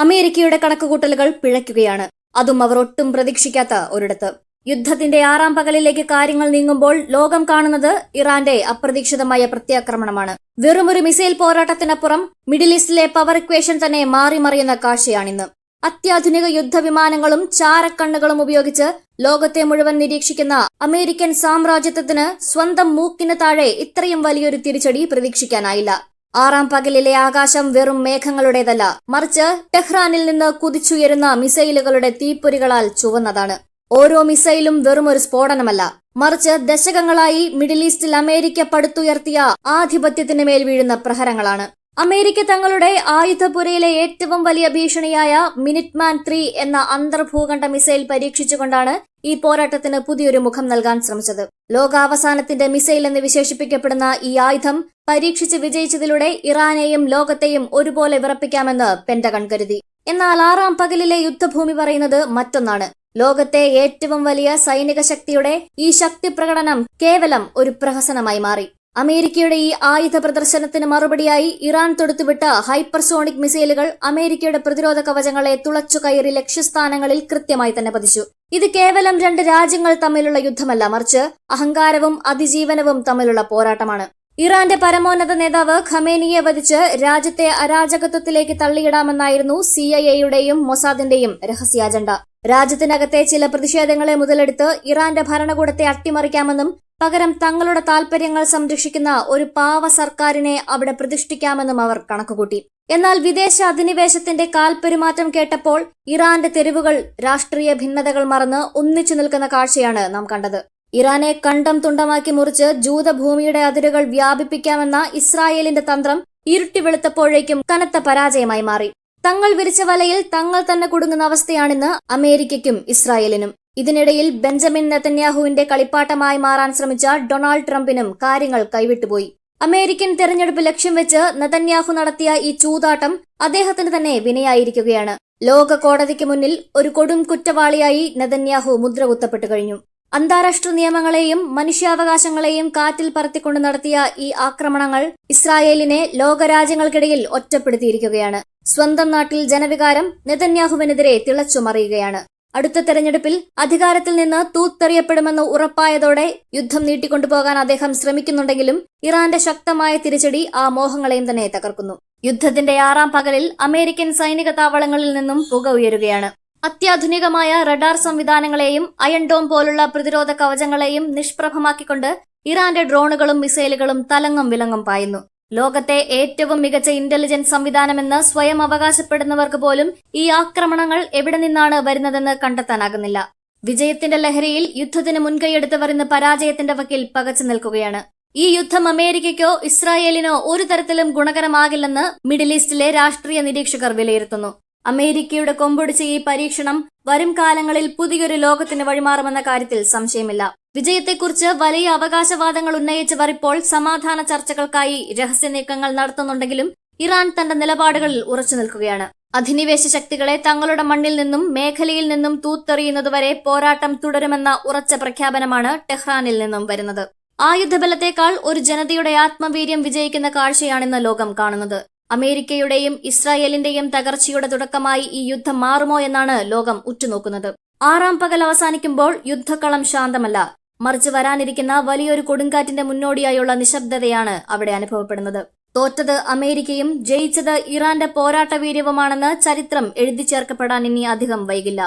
അമേരിക്കയുടെ കണക്കുകൂട്ടലുകൾ പിഴയ്ക്കുകയാണ്. അതും അവർ ഒട്ടും പ്രതീക്ഷിക്കാത്ത ഒരിടത്ത്. യുദ്ധത്തിന്റെ 6ാം പകലിലേക്ക് കാര്യങ്ങൾ നീങ്ങുമ്പോൾ ലോകം കാണുന്നത് ഇറാന്റെ അപ്രതീക്ഷിതമായ പ്രത്യാക്രമണമാണ്. വെറുമൊരു മിസൈൽ പോരാട്ടത്തിനപ്പുറം മിഡിൽ ഈസ്റ്റിലെ പവർ ഇക്വേഷൻ തന്നെ മാറിമറിയുന്ന കാഴ്ചയാണിന്ന്. അത്യാധുനിക യുദ്ധവിമാനങ്ങളും ചാരക്കണ്ണുകളും ഉപയോഗിച്ച് ലോകത്തെ മുഴുവൻ നിരീക്ഷിക്കുന്ന അമേരിക്കൻ സാമ്രാജ്യത്വത്തിന് സ്വന്തം മൂക്കിന് താഴെ ഇത്രയും വലിയൊരു തിരിച്ചടി പ്രതീക്ഷിക്കാനായില്ല. 6ാം പകലിലെ ആകാശം വെറും മേഘങ്ങളുടേതല്ല, മറിച്ച് ടെഹ്റാനിൽ നിന്ന് കുതിച്ചുയരുന്ന മിസൈലുകളുടെ തീപ്പൊരികളാൽ ചുവന്നതാണ്. ഓരോ മിസൈലും വെറും ഒരു സ്ഫോടനമല്ല, മറിച്ച് ദശകങ്ങളായി മിഡിൽ ഈസ്റ്റിൽ അമേരിക്ക പടുത്തുയർത്തിയ ആധിപത്യത്തിന് മേൽ വീഴുന്ന പ്രഹരങ്ങളാണ്. അമേരിക്ക തങ്ങളുടെ ആയുധപുരയിലെ ഏറ്റവും വലിയ ഭീഷണിയായ മിനിറ്റ്മാൻ 3 എന്ന അന്തർഭൂഖണ്ഡ മിസൈൽ പരീക്ഷിച്ചുകൊണ്ടാണ് ഈ പോരാട്ടത്തിന് പുതിയൊരു മുഖം നൽകാൻ ശ്രമിച്ചത്. ലോകാവസാനത്തിന്റെ മിസൈൽ എന്ന് വിശേഷിപ്പിക്കപ്പെടുന്ന ഈ ആയുധം പരീക്ഷിച്ച് വിജയിച്ചതിലൂടെ ഇറാനെയും ലോകത്തെയും ഒരുപോലെ വിറപ്പിക്കാമെന്ന് പെന്റഗൺ കരുതി. എന്നാൽ 6ാം പകലിലെ യുദ്ധഭൂമി പറയുന്നത് മറ്റൊന്നാണ്. ലോകത്തെ ഏറ്റവും വലിയ സൈനിക ശക്തിയുടെ ഈ ശക്തി പ്രകടനം കേവലം ഒരു പ്രഹസനമായി മാറി. അമേരിക്കയുടെ ഈ ആയുധ പ്രദർശനത്തിന് മറുപടിയായി ഇറാൻ തൊടുത്തുവിട്ട ഹൈപ്പർസോണിക് മിസൈലുകൾ അമേരിക്കയുടെ പ്രതിരോധ കവചങ്ങളെ തുളച്ചുകയറി ലക്ഷ്യസ്ഥാനങ്ങളിൽ കൃത്യമായി തന്നെ പതിച്ചു. ഇത് കേവലം 2 രാജ്യങ്ങൾ തമ്മിലുള്ള യുദ്ധമല്ല, മറിച്ച് അഹങ്കാരവും അതിജീവനവും തമ്മിലുള്ള പോരാട്ടമാണ്. ഇറാന്റെ പരമോന്നത നേതാവ് ഖമേനിയെ വധിച്ച് രാജ്യത്തെ അരാജകത്വത്തിലേക്ക് തള്ളിയിടാമെന്നായിരുന്നു CIA-യുടെയും മൊസാദിന്റെയും രഹസ്യ അജണ്ട. രാജ്യത്തിനകത്തെ ചില പ്രതിഷേധങ്ങളെ മുതലെടുത്ത് ഇറാന്റെ ഭരണകൂടത്തെ അട്ടിമറിക്കാമെന്നും പകരം തങ്ങളുടെ താൽപര്യങ്ങൾ സംരക്ഷിക്കുന്ന ഒരു പാവ സർക്കാരിനെ അവിടെ പ്രതിഷ്ഠിക്കാമെന്നും അവർ കണക്കുകൂട്ടി. എന്നാൽ വിദേശ അധിനിവേശത്തിന്റെ കാൽപെരുമാറ്റം കേട്ടപ്പോൾ ഇറാന്റെ തെരുവുകൾ രാഷ്ട്രീയ ഭിന്നതകൾ മറന്ന് ഒന്നിച്ചു നിൽക്കുന്ന കാഴ്ചയാണ് നാം കണ്ടത്. ഇറാനെ കണ്ടം തുണ്ടമാക്കി മുറിച്ച് ജൂതഭൂമിയുടെ അതിരുകൾ വ്യാപിപ്പിക്കാമെന്ന ഇസ്രായേലിന്റെ തന്ത്രം ഇരുട്ടി വെളുത്തപ്പോഴേക്കും കനത്ത പരാജയമായി മാറി. തങ്ങൾ വിരിച്ച വലയിൽ തങ്ങൾ തന്നെ കുടുങ്ങുന്ന അവസ്ഥയാണിന്ന് അമേരിക്കയ്ക്കും ഇസ്രായേലിനും. ഇതിനിടയിൽ ബെഞ്ചമിൻ നെതന്യാഹുവിന്റെ കളിപ്പാട്ടമായി മാറാൻ ശ്രമിച്ച ഡൊണാൾഡ് ട്രംപിനും കാര്യങ്ങൾ കൈവിട്ടുപോയി. അമേരിക്കൻ തെരഞ്ഞെടുപ്പ് ലക്ഷ്യം വെച്ച് നെതന്യാഹു നടത്തിയ ഈ ചൂതാട്ടം അദ്ദേഹത്തിന് തന്നെ വിനയായിരിക്കുകയാണ്. ലോക കോടതിക്ക് മുന്നിൽ ഒരു കൊടും കുറ്റവാളിയായി നെതന്യാഹു മുദ്ര കുത്തപ്പെട്ടു കഴിഞ്ഞു. അന്താരാഷ്ട്ര നിയമങ്ങളെയും മനുഷ്യാവകാശങ്ങളെയും കാറ്റിൽ പറത്തിക്കൊണ്ട് നടത്തിയ ഈ ആക്രമണങ്ങൾ ഇസ്രായേലിനെ ലോകരാജ്യങ്ങൾക്കിടയിൽ ഒറ്റപ്പെടുത്തിയിരിക്കുകയാണ്. സ്വന്തം നാട്ടിൽ ജനവികാരം നെതന്യാഹുവിനെതിരെ തിളച്ചുമറിയുകയാണ്. അടുത്ത തെരഞ്ഞെടുപ്പിൽ അധികാരത്തിൽ നിന്ന് തൂത്തെറിയപ്പെടുമെന്ന് ഉറപ്പായതോടെ യുദ്ധം നീട്ടിക്കൊണ്ടുപോകാൻ അദ്ദേഹം ശ്രമിക്കുന്നുണ്ടെങ്കിലും ഇറാന്റെ ശക്തമായ തിരിച്ചടി ആ മോഹങ്ങളെയും തന്നെ തകർക്കുന്നു. യുദ്ധത്തിന്റെ 6ാം പകലിൽ അമേരിക്കൻ സൈനിക താവളങ്ങളിൽ നിന്നും പുക ഉയരുകയാണ്. അത്യാധുനികമായ റഡാർ സംവിധാനങ്ങളെയും അയൺ ഡോം പോലുള്ള പ്രതിരോധ കവചങ്ങളെയും നിഷ്പ്രഭമാക്കിക്കൊണ്ട് ഇറാന്റെ ഡ്രോണുകളും മിസൈലുകളും തലങ്ങും വിലങ്ങും പായുന്നു. ലോകത്തെ ഏറ്റവും മികച്ച ഇന്റലിജൻസ് സംവിധാനമെന്ന് സ്വയം അവകാശപ്പെടുന്നവർക്ക് പോലും ഈ ആക്രമണങ്ങൾ എവിടെ നിന്നാണ് വരുന്നതെന്ന് കണ്ടെത്താനാകുന്നില്ല. വിജയത്തിന്റെ ലഹരിയിൽ യുദ്ധത്തിന് മുൻകൈയെടുത്തവർ ഇന്ന് പരാജയത്തിന്റെ വക്കിൽ പകച്ചു നിൽക്കുകയാണ്. ഈ യുദ്ധം അമേരിക്കയ്ക്കോ ഇസ്രായേലിനോ ഒരു തരത്തിലും ഗുണകരമാകില്ലെന്ന് മിഡിൽ ഈസ്റ്റിലെ രാഷ്ട്രീയ നിരീക്ഷകർ വിലയിരുത്തുന്നു. അമേരിക്കയുടെ കൊമ്പൊടിച്ച ഈ പരീക്ഷണം വരും കാലങ്ങളിൽ പുതിയൊരു ലോകത്തിന് വഴിമാറുമെന്ന കാര്യത്തിൽ സംശയമില്ല. വിജയത്തെക്കുറിച്ച് വലിയ അവകാശവാദങ്ങൾ ഉന്നയിച്ചവർ ഇപ്പോൾ സമാധാന ചർച്ചകൾക്കായി രഹസ്യ നീക്കങ്ങൾ നടത്തുന്നുണ്ടെങ്കിലും ഇറാൻ തന്റെ നിലപാടുകളിൽ ഉറച്ചു നിൽക്കുകയാണ്. അധിനിവേശ ശക്തികളെ തങ്ങളുടെ മണ്ണിൽ നിന്നും മേഖലയിൽ നിന്നും തൂത്തെറിയുന്നതുവരെ പോരാട്ടം തുടരുമെന്ന ഉറച്ച പ്രഖ്യാപനമാണ് ടെഹ്റാനിൽ നിന്നും വരുന്നത്. ആയുധബലത്തേക്കാൾ ഒരു ജനതയുടെ ആത്മവീര്യം വിജയിക്കുന്ന കാഴ്ചയാണിന്ന് ലോകം കാണുന്നത്. അമേരിക്കയുടെയും ഇസ്രായേലിന്റെയും തകർച്ചയുടെ തുടക്കമായി ഈ യുദ്ധം മാറുമോ എന്നാണ് ലോകം ഉറ്റുനോക്കുന്നത്. 6ാം പകൽ അവസാനിക്കുമ്പോൾ യുദ്ധക്കളം ശാന്തമല്ല, മറിച്ച് വരാനിരിക്കുന്ന വലിയൊരു കൊടുങ്കാറ്റിന്റെ മുന്നോടിയായുള്ള നിശബ്ദതയാണ് അവിടെ അനുഭവപ്പെടുന്നത്. തോറ്റത് അമേരിക്കയും ജയിച്ചത് ഇറാന്റെ പോരാട്ട വീര്യവുമാണെന്ന് ചരിത്രം എഴുതി ചേർക്കപ്പെടാൻ ഇനി അധികം വൈകില്ല.